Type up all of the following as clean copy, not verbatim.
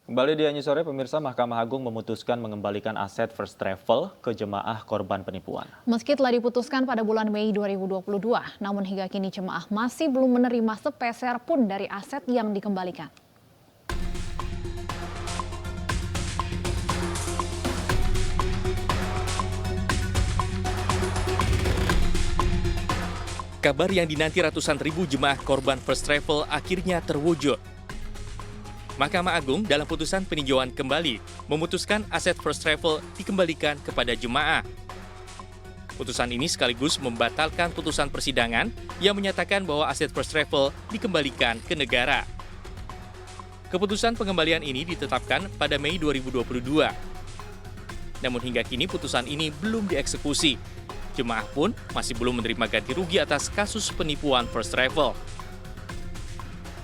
Kembali di Anyi Sore, pemirsa, Mahkamah Agung memutuskan mengembalikan aset First Travel ke jemaah korban penipuan. Meski telah diputuskan pada bulan Mei 2022, namun hingga kini jemaah masih belum menerima sepeser pun dari aset yang dikembalikan. Kabar yang dinanti ratusan ribu jemaah korban First Travel akhirnya terwujud. Mahkamah Agung dalam putusan peninjauan kembali memutuskan aset First Travel dikembalikan kepada jemaah. Putusan ini sekaligus membatalkan putusan persidangan yang menyatakan bahwa aset First Travel dikembalikan ke negara. Keputusan pengembalian ini ditetapkan pada Mei 2022. Namun hingga kini putusan ini belum dieksekusi. Jemaah pun masih belum menerima ganti rugi atas kasus penipuan First Travel.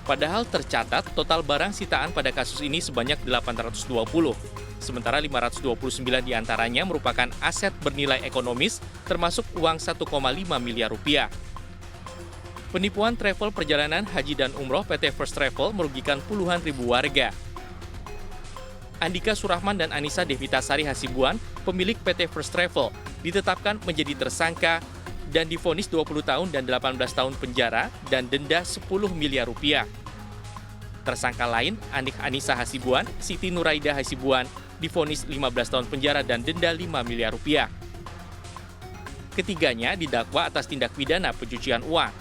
Padahal tercatat total barang sitaan pada kasus ini sebanyak 820, sementara 529 diantaranya merupakan aset bernilai ekonomis termasuk uang 1,5 miliar rupiah. Penipuan travel perjalanan haji dan umroh PT First Travel merugikan puluhan ribu warga. Andika Surahman dan Anissa Devitasari Hasibuan, pemilik PT First Travel, ditetapkan menjadi tersangka dan divonis 20 tahun dan 18 tahun penjara dan denda 10 miliar rupiah. Tersangka lain, Anissa Hasibuan, Siti Nuraida Hasibuan, divonis 15 tahun penjara dan denda 5 miliar rupiah. Ketiganya didakwa atas tindak pidana pencucian uang.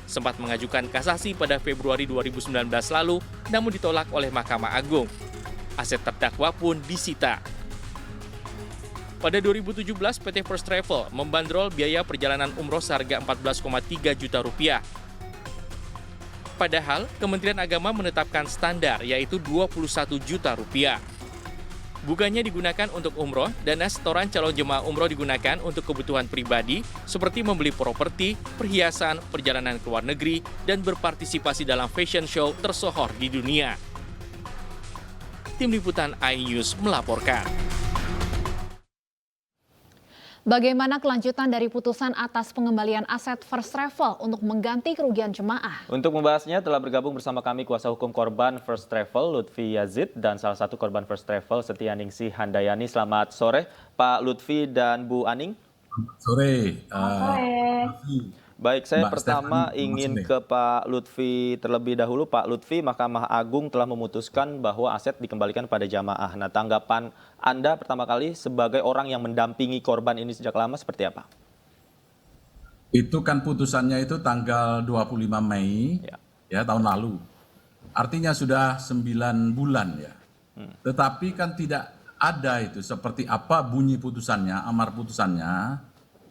Sempat mengajukan kasasi pada Februari 2019 lalu, namun ditolak oleh Mahkamah Agung. Aset terdakwa pun disita. Pada 2017, PT First Travel membandrol biaya perjalanan umroh seharga 14,3 juta rupiah. Padahal, Kementerian Agama menetapkan standar yaitu 21 juta rupiah. Bukannya digunakan untuk umroh, dana setoran calon jemaah umroh digunakan untuk kebutuhan pribadi seperti membeli properti, perhiasan, perjalanan ke luar negeri, dan berpartisipasi dalam fashion show tersohor di dunia. Tim Liputan iNews melaporkan. Bagaimana kelanjutan dari putusan atas pengembalian aset First Travel untuk mengganti kerugian jemaah? Untuk membahasnya telah bergabung bersama kami kuasa hukum korban First Travel Lutfi Yazid dan salah satu korban First Travel Setianingsih Handayani. Selamat sore Pak Lutfi dan Bu Aning. Sore. Baik, saya Mbak pertama Stephanie, ingin sore. ke Pak Lutfi terlebih dahulu. Pak Lutfi, Mahkamah Agung telah memutuskan bahwa aset dikembalikan pada jamaah. Nah, tanggapan Anda pertama kali sebagai orang yang mendampingi korban ini sejak lama seperti apa? Itu kan putusannya itu tanggal 25 Mei ya tahun lalu. Artinya sudah 9 bulan ya. Tetapi kan tidak ada itu seperti apa bunyi putusannya, amar putusannya.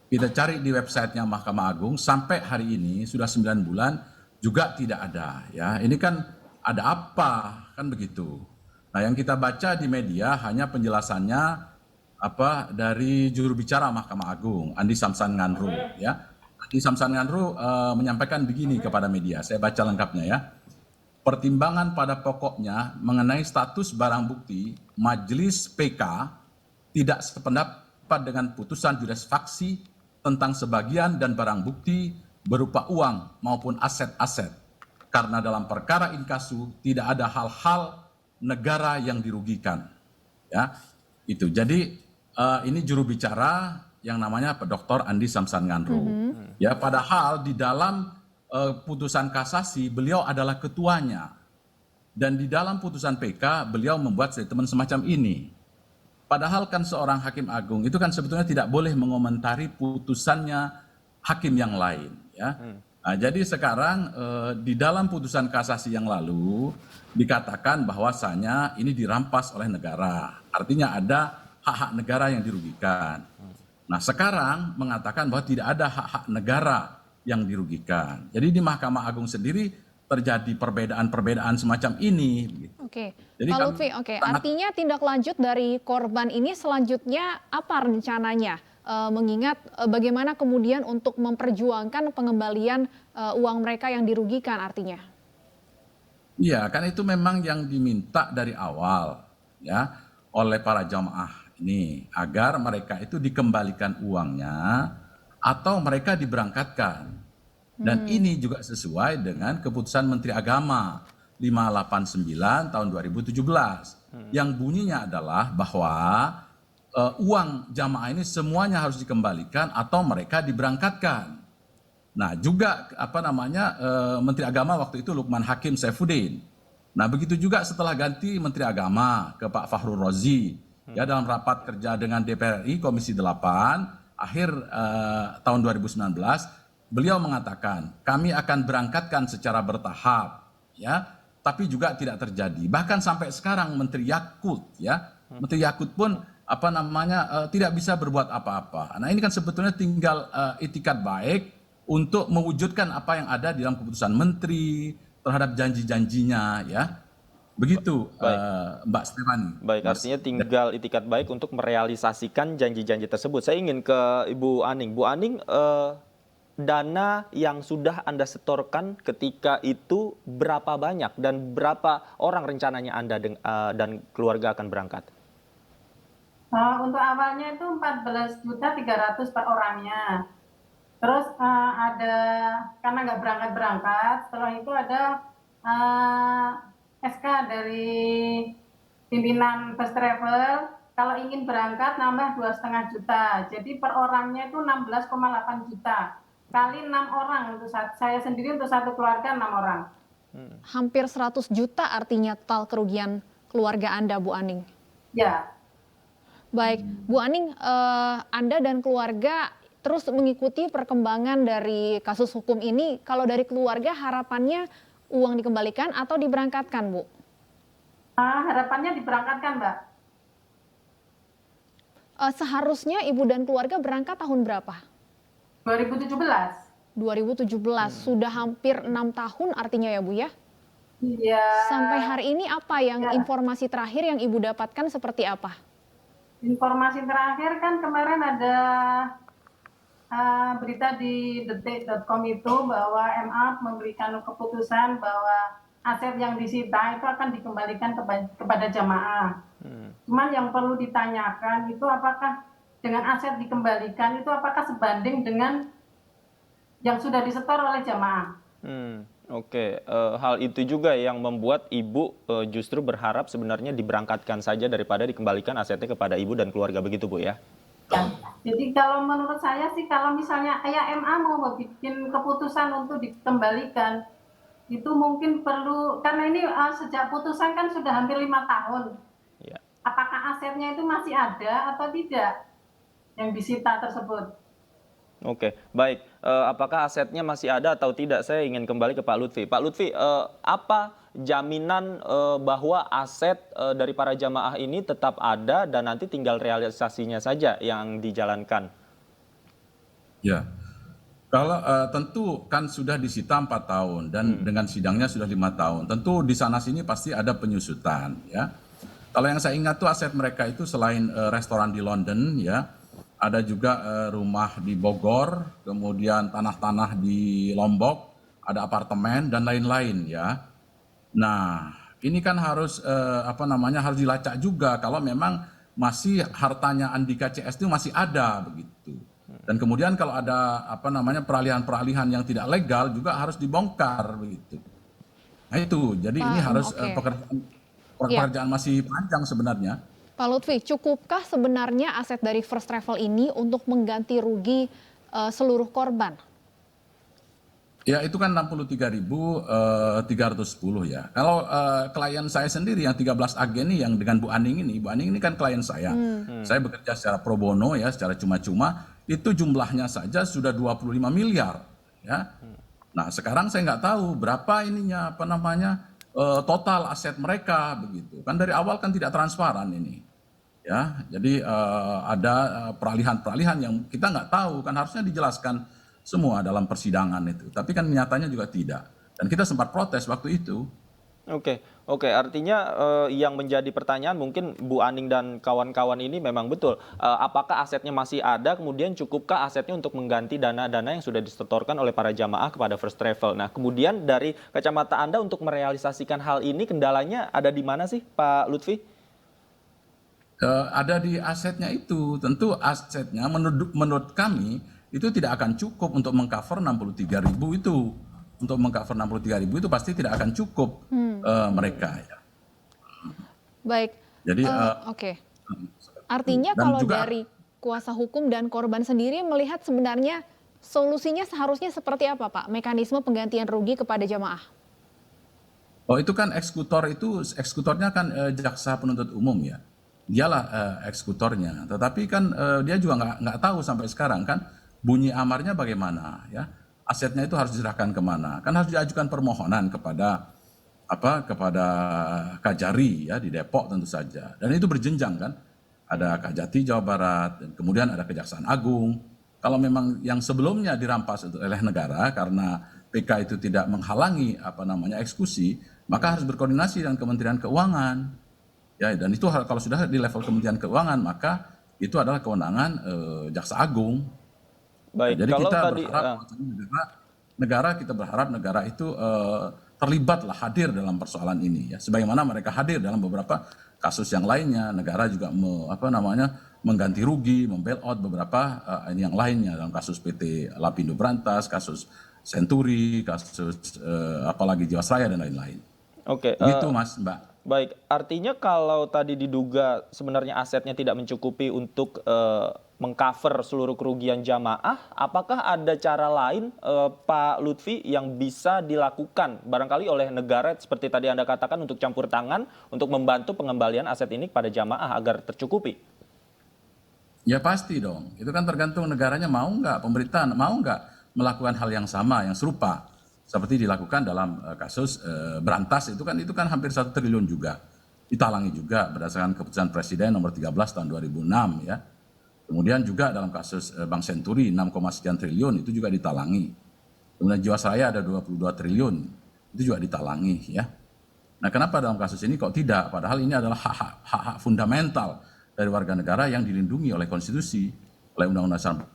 Kita cari di websitenya Mahkamah Agung sampai hari ini sudah 9 bulan juga tidak ada ya. Ini kan ada apa kan begitu. Nah, yang kita baca di media hanya penjelasannya dari juru bicara Mahkamah Agung, Andi Samsan Nganru ya. Andi Samsan Nganru menyampaikan begini kepada media. Saya baca lengkapnya ya. Pertimbangan pada pokoknya mengenai status barang bukti, Majelis PK tidak sependapat dengan putusan juris faksi tentang sebagian dan barang bukti berupa uang maupun aset-aset. Karena dalam perkara inkasu tidak ada hal-hal negara yang dirugikan. Ya, itu. Jadi ini juru bicara yang namanya Dr. Andi Samsan Nganru. Ya, padahal di dalam putusan kasasi beliau adalah ketuanya. Dan di dalam putusan PK beliau membuat statement semacam ini. Padahal kan seorang hakim agung itu kan sebetulnya tidak boleh mengomentari putusannya hakim yang lain. Ya. Nah, jadi sekarang di dalam putusan kasasi yang lalu dikatakan bahwasanya ini dirampas oleh negara. Artinya ada hak-hak negara yang dirugikan. Nah, sekarang mengatakan bahwa tidak ada hak-hak negara yang dirugikan. Jadi di Mahkamah Agung sendiri terjadi perbedaan-perbedaan semacam ini. Oke, Jadi Pak kan Lutfi, artinya tindak lanjut dari korban ini selanjutnya apa rencananya? Mengingat bagaimana kemudian untuk memperjuangkan pengembalian uang mereka yang dirugikan artinya? Iya, kan itu memang yang diminta dari awal ya oleh para jamaah ini agar mereka itu dikembalikan uangnya atau mereka diberangkatkan. Dan ini juga sesuai dengan keputusan Menteri Agama 589 tahun 2017. Yang bunyinya adalah bahwa uang jamaah ini semuanya harus dikembalikan atau mereka diberangkatkan. Nah, juga Menteri Agama waktu itu Lukman Hakim Saifuddin. Nah, begitu juga setelah ganti Menteri Agama ke Pak Fakhrul Razi, ya, dalam rapat kerja dengan DPR RI Komisi 8 akhir tahun 2019, beliau mengatakan, kami akan berangkatkan secara bertahap, ya, tapi juga tidak terjadi. Bahkan sampai sekarang Menteri Yakut, ya, Menteri Yakut pun tidak bisa berbuat apa-apa. Nah, ini kan sebetulnya tinggal itikat baik untuk mewujudkan apa yang ada di dalam keputusan menteri terhadap janji-janjinya, ya. Begitu, Mbak Stefani. Baik, artinya tinggal itikat baik untuk merealisasikan janji-janji tersebut. Saya ingin ke Ibu Aning. Bu Aning, dana yang sudah Anda setorkan ketika itu berapa banyak dan berapa orang rencananya Anda dan keluarga akan berangkat? Untuk awalnya itu 14.300.000 per orangnya. Terus ada, karena nggak berangkat-berangkat, setelah itu ada SK dari pimpinan first travel, kalau ingin berangkat nambah 2,5 juta. Jadi per orangnya itu 16,8 juta. Kali 6 orang, untuk saya sendiri untuk satu keluarga 6 orang. Hampir 100 juta artinya total kerugian keluarga Anda, Bu Aning. Ya. Baik, Bu Aning, Anda dan keluarga terus mengikuti perkembangan dari kasus hukum ini. Kalau dari keluarga harapannya uang dikembalikan atau diberangkatkan, Bu? Harapannya diberangkatkan, Mbak. Seharusnya Ibu dan keluarga berangkat tahun berapa? 2017. 2017, sudah hampir 6 tahun artinya ya, Bu, ya? Iya. Sampai hari ini apa yang informasi terakhir yang Ibu dapatkan seperti apa? Informasi terakhir kan kemarin ada berita di detik.com itu bahwa MA memberikan keputusan bahwa aset yang disita itu akan dikembalikan kepada jamaah. Cuman yang perlu ditanyakan itu apakah dengan aset dikembalikan itu apakah sebanding dengan yang sudah disetor oleh jamaah. Oke, hal itu juga yang membuat Ibu justru berharap sebenarnya diberangkatkan saja daripada dikembalikan asetnya kepada Ibu dan keluarga, begitu, Bu, ya? Ya, jadi kalau menurut saya sih kalau misalnya MA mau bikin keputusan untuk dikembalikan, itu mungkin perlu, karena ini sejak putusan kan sudah hampir 5 tahun. Ya. Apakah asetnya itu masih ada atau tidak yang disita tersebut? Oke, baik. Apakah asetnya masih ada atau tidak? Saya ingin kembali ke Pak Lutfi. Pak Lutfi, apa jaminan bahwa aset dari para jamaah ini tetap ada dan nanti tinggal realisasinya saja yang dijalankan? Ya, kalau tentu kan sudah disita 4 tahun dan dengan sidangnya sudah 5 tahun. Tentu di sana sini pasti ada penyusutan, ya. Kalau yang saya ingat tuh aset mereka itu selain restoran di London, ya, ada juga rumah di Bogor, kemudian tanah-tanah di Lombok, ada apartemen dan lain-lain, ya. Nah, ini kan harus harus dilacak juga kalau memang masih hartanya Andika CS itu masih ada begitu. Dan kemudian kalau ada peralihan-peralihan yang tidak legal juga harus dibongkar begitu. Nah itu, jadi ini harus pekerjaan masih panjang sebenarnya. Pak Lutfi, cukupkah sebenarnya aset dari First Travel ini untuk mengganti rugi seluruh korban? Ya itu kan 63.310 ya. Kalau klien saya sendiri yang 13 agen ini yang dengan Bu Aning ini kan klien saya. Saya bekerja secara pro bono ya, secara cuma-cuma, itu jumlahnya saja sudah 25 miliar ya. Nah, sekarang saya nggak tahu berapa ininya total aset mereka begitu. Kan dari awal kan tidak transparan ini. Ya, jadi ada peralihan-peralihan yang kita nggak tahu, kan harusnya dijelaskan semua dalam persidangan itu. Tapi kan nyatanya juga tidak. Dan kita sempat protes waktu itu. Oke, artinya yang menjadi pertanyaan mungkin Bu Aning dan kawan-kawan ini memang betul. Apakah asetnya masih ada, kemudian cukupkah asetnya untuk mengganti dana-dana yang sudah disetorkan oleh para jamaah kepada First Travel. Nah, kemudian dari kacamata Anda untuk merealisasikan hal ini, kendalanya ada di mana sih, Pak Lutfi? Ada di asetnya itu. Tentu asetnya menurut kami itu tidak akan cukup untuk mengcover 63.000 itu. untuk mengcover 63.000 itu pasti tidak akan cukup mereka ya. Baik. Jadi Oke. Artinya dan kalau juga dari kuasa hukum dan korban sendiri melihat sebenarnya solusinya seharusnya seperti apa, Pak? Mekanisme penggantian rugi kepada jamaah. oh itu kan eksekutornya kan jaksa penuntut umum ya. Dialah eksekutornya. Tetapi kan dia juga nggak tahu sampai sekarang kan bunyi amarnya bagaimana ya. Asetnya itu harus diserahkan kemana. Kan harus diajukan permohonan kepada Kajari ya di Depok tentu saja. Dan itu berjenjang kan. Ada Kajati Jawa Barat, dan kemudian ada Kejaksaan Agung. Kalau memang yang sebelumnya dirampas oleh negara karena PK itu tidak menghalangi eksekusi, maka harus berkoordinasi dengan Kementerian Keuangan. Ya, dan itu kalau sudah di level Kementerian Keuangan, maka itu adalah kewenangan Jaksa Agung. Baik, Jadi kalau kita tadi berharap kita berharap negara itu terlibatlah, hadir dalam persoalan ini ya. Sebagaimana mereka hadir dalam beberapa kasus yang lainnya, negara juga mengganti rugi, membailout beberapa yang lainnya dalam kasus PT Lapindo Brantas, kasus Senturi, kasus apalagi Jiwasraya dan lain-lain. Oke, Begitu Mas, Mbak. baik, artinya kalau tadi diduga sebenarnya asetnya tidak mencukupi untuk mengcover seluruh kerugian jamaah, apakah ada cara lain, Pak Lutfi, yang bisa dilakukan barangkali oleh negara seperti tadi Anda katakan untuk campur tangan untuk membantu pengembalian aset ini pada jamaah agar tercukupi? Ya pasti dong, itu kan tergantung negaranya mau nggak, pemerintahan mau nggak melakukan hal yang sama, yang serupa. Seperti dilakukan dalam kasus Berantas itu kan hampir 1 triliun juga. Ditalangi juga berdasarkan keputusan Presiden nomor 13 tahun 2006 ya. Kemudian juga dalam kasus Bank Senturi 6, sekian triliun itu juga ditalangi. Kemudian Jiwasraya ada 22 triliun itu juga ditalangi ya. Nah kenapa dalam kasus ini kok tidak? Padahal ini adalah hak-hak fundamental dari warga negara yang dilindungi oleh konstitusi, oleh Undang-Undang Dasar.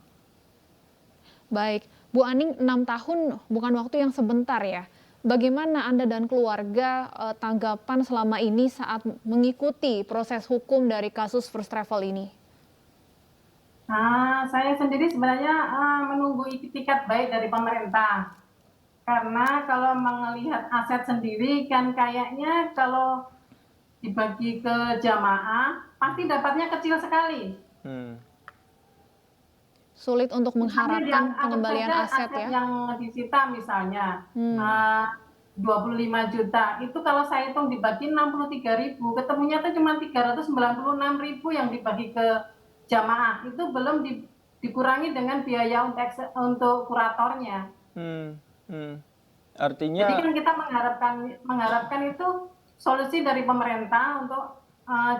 Baik, Bu Aning, 6 tahun bukan waktu yang sebentar ya. Bagaimana Anda dan keluarga tanggapan selama ini saat mengikuti proses hukum dari kasus First Travel ini? Saya sendiri sebenarnya menunggu itikat baik dari pemerintah. Karena kalau melihat aset sendiri kan kayaknya kalau dibagi ke jamaah pasti dapatnya kecil sekali. Sulit untuk mengharapkan Yang pengembalian aset ya? Yang disita misalnya 25 juta, itu kalau saya hitung dibagi 63.000, ketemunya itu cuma 396.000 yang dibagi ke jamaah. Itu belum dikurangi dengan biaya untuk kuratornya. Artinya, Jadi kan kita mengharapkan itu solusi dari pemerintah untuk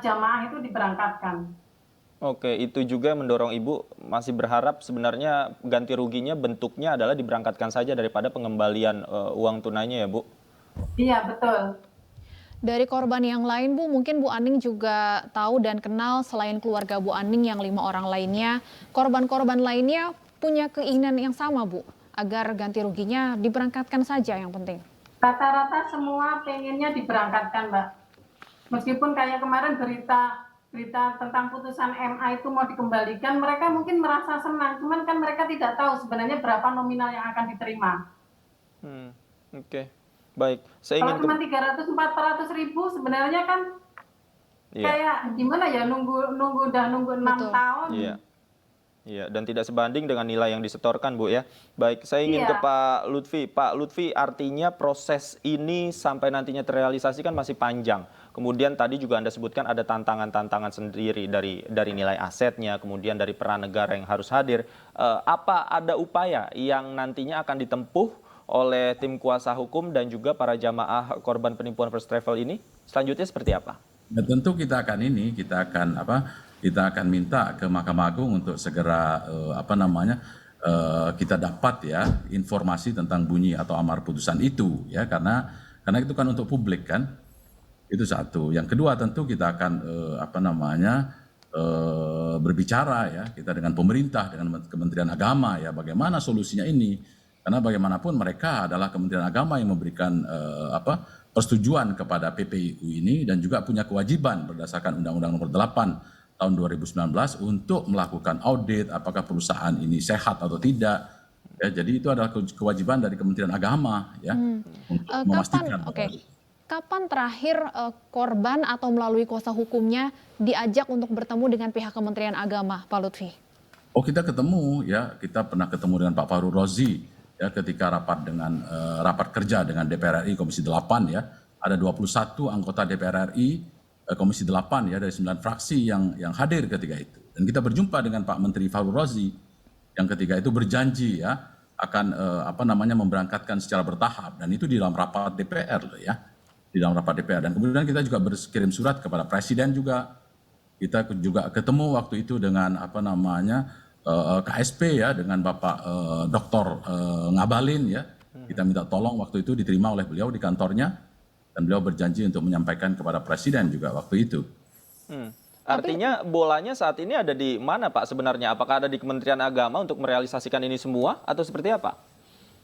jamaah itu diberangkatkan. oke, itu juga mendorong Ibu masih berharap sebenarnya ganti ruginya bentuknya adalah diberangkatkan saja daripada pengembalian uang tunainya ya Bu? Iya, betul. Dari korban yang lain, Bu, mungkin Bu Aning juga tahu dan kenal selain keluarga Bu Aning yang 5 orang lainnya, korban-korban lainnya punya keinginan yang sama, Bu, agar ganti ruginya diberangkatkan saja yang penting. Rata-rata semua pengennya diberangkatkan, Mbak. Meskipun kayak kemarin berita tentang putusan MA itu mau dikembalikan, mereka mungkin merasa senang, cuman kan mereka tidak tahu sebenarnya berapa nominal yang akan diterima. Oke, baik. Kalau cuma 300-400 ribu sebenarnya kan kayak gimana ya, nunggu 6 tahun. Iya, dan tidak sebanding dengan nilai yang disetorkan, Bu ya. Baik, saya ingin ke Pak Lutfi. Pak Lutfi, artinya proses ini sampai nantinya terrealisasi kan masih panjang. Kemudian tadi juga Anda sebutkan ada tantangan-tantangan sendiri dari nilai asetnya, kemudian dari peran negara yang harus hadir. Apa ada upaya yang nantinya akan ditempuh oleh tim kuasa hukum dan juga para jamaah korban penipuan First Travel ini? Selanjutnya seperti apa? Ya, tentu kita akan minta ke Mahkamah Agung untuk segera kita dapat ya informasi tentang bunyi atau amar putusan itu ya, karena itu kan untuk publik kan. Itu satu. Yang kedua tentu kita akan berbicara ya kita dengan pemerintah, dengan Kementerian Agama ya, bagaimana solusinya ini. Karena bagaimanapun mereka adalah Kementerian Agama yang memberikan persetujuan kepada PPIU ini dan juga punya kewajiban berdasarkan Undang-Undang Nomor 8 tahun 2019 untuk melakukan audit apakah perusahaan ini sehat atau tidak. Ya, jadi itu adalah kewajiban dari Kementerian Agama ya untuk memastikan. Kapan terakhir korban atau melalui kuasa hukumnya diajak untuk bertemu dengan pihak Kementerian Agama, Pak Lutfi? Oh, kita ketemu ya, kita pernah ketemu dengan Pak Fahru Rozi ya ketika rapat kerja dengan DPR RI Komisi 8 ya. Ada 21 anggota DPR RI Komisi 8 ya dari 9 fraksi yang hadir ketika itu. Dan kita berjumpa dengan Pak Menteri Fahru Rozi yang ketika itu berjanji ya akan memberangkatkan secara bertahap, dan itu di dalam rapat DPR loh ya. Di dalam rapat DPR, dan kemudian kita juga berkirim surat kepada Presiden juga. Kita juga ketemu waktu itu dengan KSP ya, dengan Bapak Dr. Ngabalin ya. Kita minta tolong waktu itu, diterima oleh beliau di kantornya, dan beliau berjanji untuk menyampaikan kepada Presiden juga waktu itu. Artinya bolanya saat ini ada di mana Pak sebenarnya? Apakah ada di Kementerian Agama untuk merealisasikan ini semua atau seperti apa?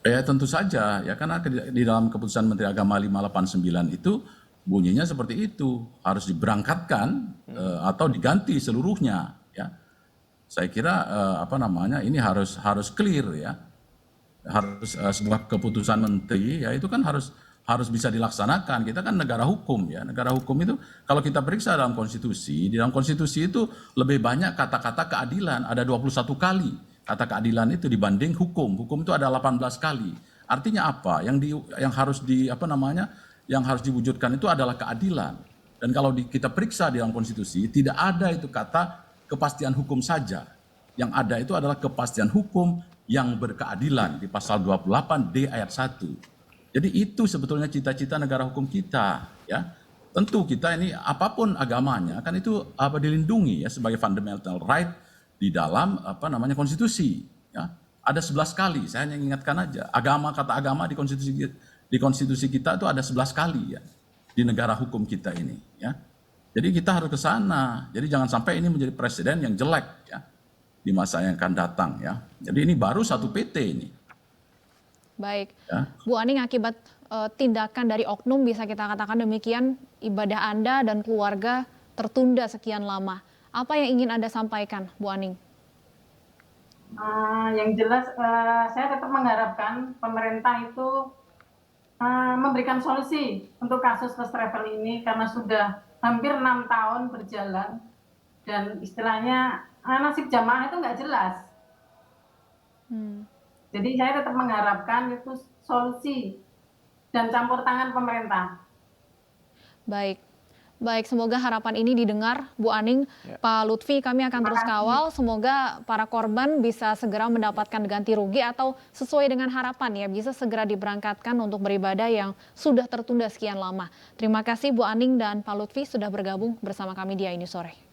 Ya tentu saja ya, karena di dalam keputusan Menteri Agama 589 itu bunyinya seperti itu, harus diberangkatkan atau diganti seluruhnya ya. Saya kira ini harus clear ya. Harus sebuah keputusan menteri ya, itu kan harus bisa dilaksanakan. Kita kan negara hukum ya. Negara hukum itu kalau kita periksa dalam konstitusi, di dalam konstitusi itu lebih banyak kata-kata keadilan, ada 21 kali kata keadilan itu dibanding hukum. Hukum itu ada 18 kali. Artinya apa? Yang harus diwujudkan itu adalah keadilan. Dan kalau kita periksa di dalam konstitusi, tidak ada itu kata kepastian hukum saja. Yang ada itu adalah kepastian hukum yang berkeadilan di pasal 28D ayat 1. Jadi itu sebetulnya cita-cita negara hukum kita ya. Tentu kita ini apapun agamanya kan itu dilindungi ya sebagai fundamental right di dalam konstitusi ya. Ada 11 kali, saya hanya ingatkan aja. Kata agama di konstitusi kita itu ada 11 kali ya di negara hukum kita ini ya. Jadi kita harus ke sana. Jadi jangan sampai ini menjadi presiden yang jelek ya di masa yang akan datang ya. Jadi ini baru satu PT ini. Baik. Ya. Bu Aning, akibat tindakan dari oknum bisa kita katakan demikian, ibadah Anda dan keluarga tertunda sekian lama. Apa yang ingin Anda sampaikan, Bu Aning? Yang jelas saya tetap mengharapkan pemerintah itu memberikan solusi untuk kasus first travel ini, karena sudah hampir 6 tahun berjalan dan istilahnya nasib jamaah itu nggak jelas. Jadi saya tetap mengharapkan itu solusi dan campur tangan pemerintah. Baik, semoga harapan ini didengar, Bu Aning. Ya. Pak Lutfi, kami akan terus kawal. Semoga para korban bisa segera mendapatkan ganti rugi atau sesuai dengan harapan ya, bisa segera diberangkatkan untuk beribadah yang sudah tertunda sekian lama. Terima kasih Bu Aning dan Pak Lutfi sudah bergabung bersama kami di Ini Sore.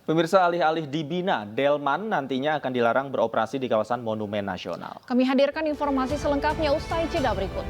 Pemirsa, alih-alih dibina, delman nantinya akan dilarang beroperasi di kawasan Monumen Nasional. Kami hadirkan informasi selengkapnya usai jeda berikut.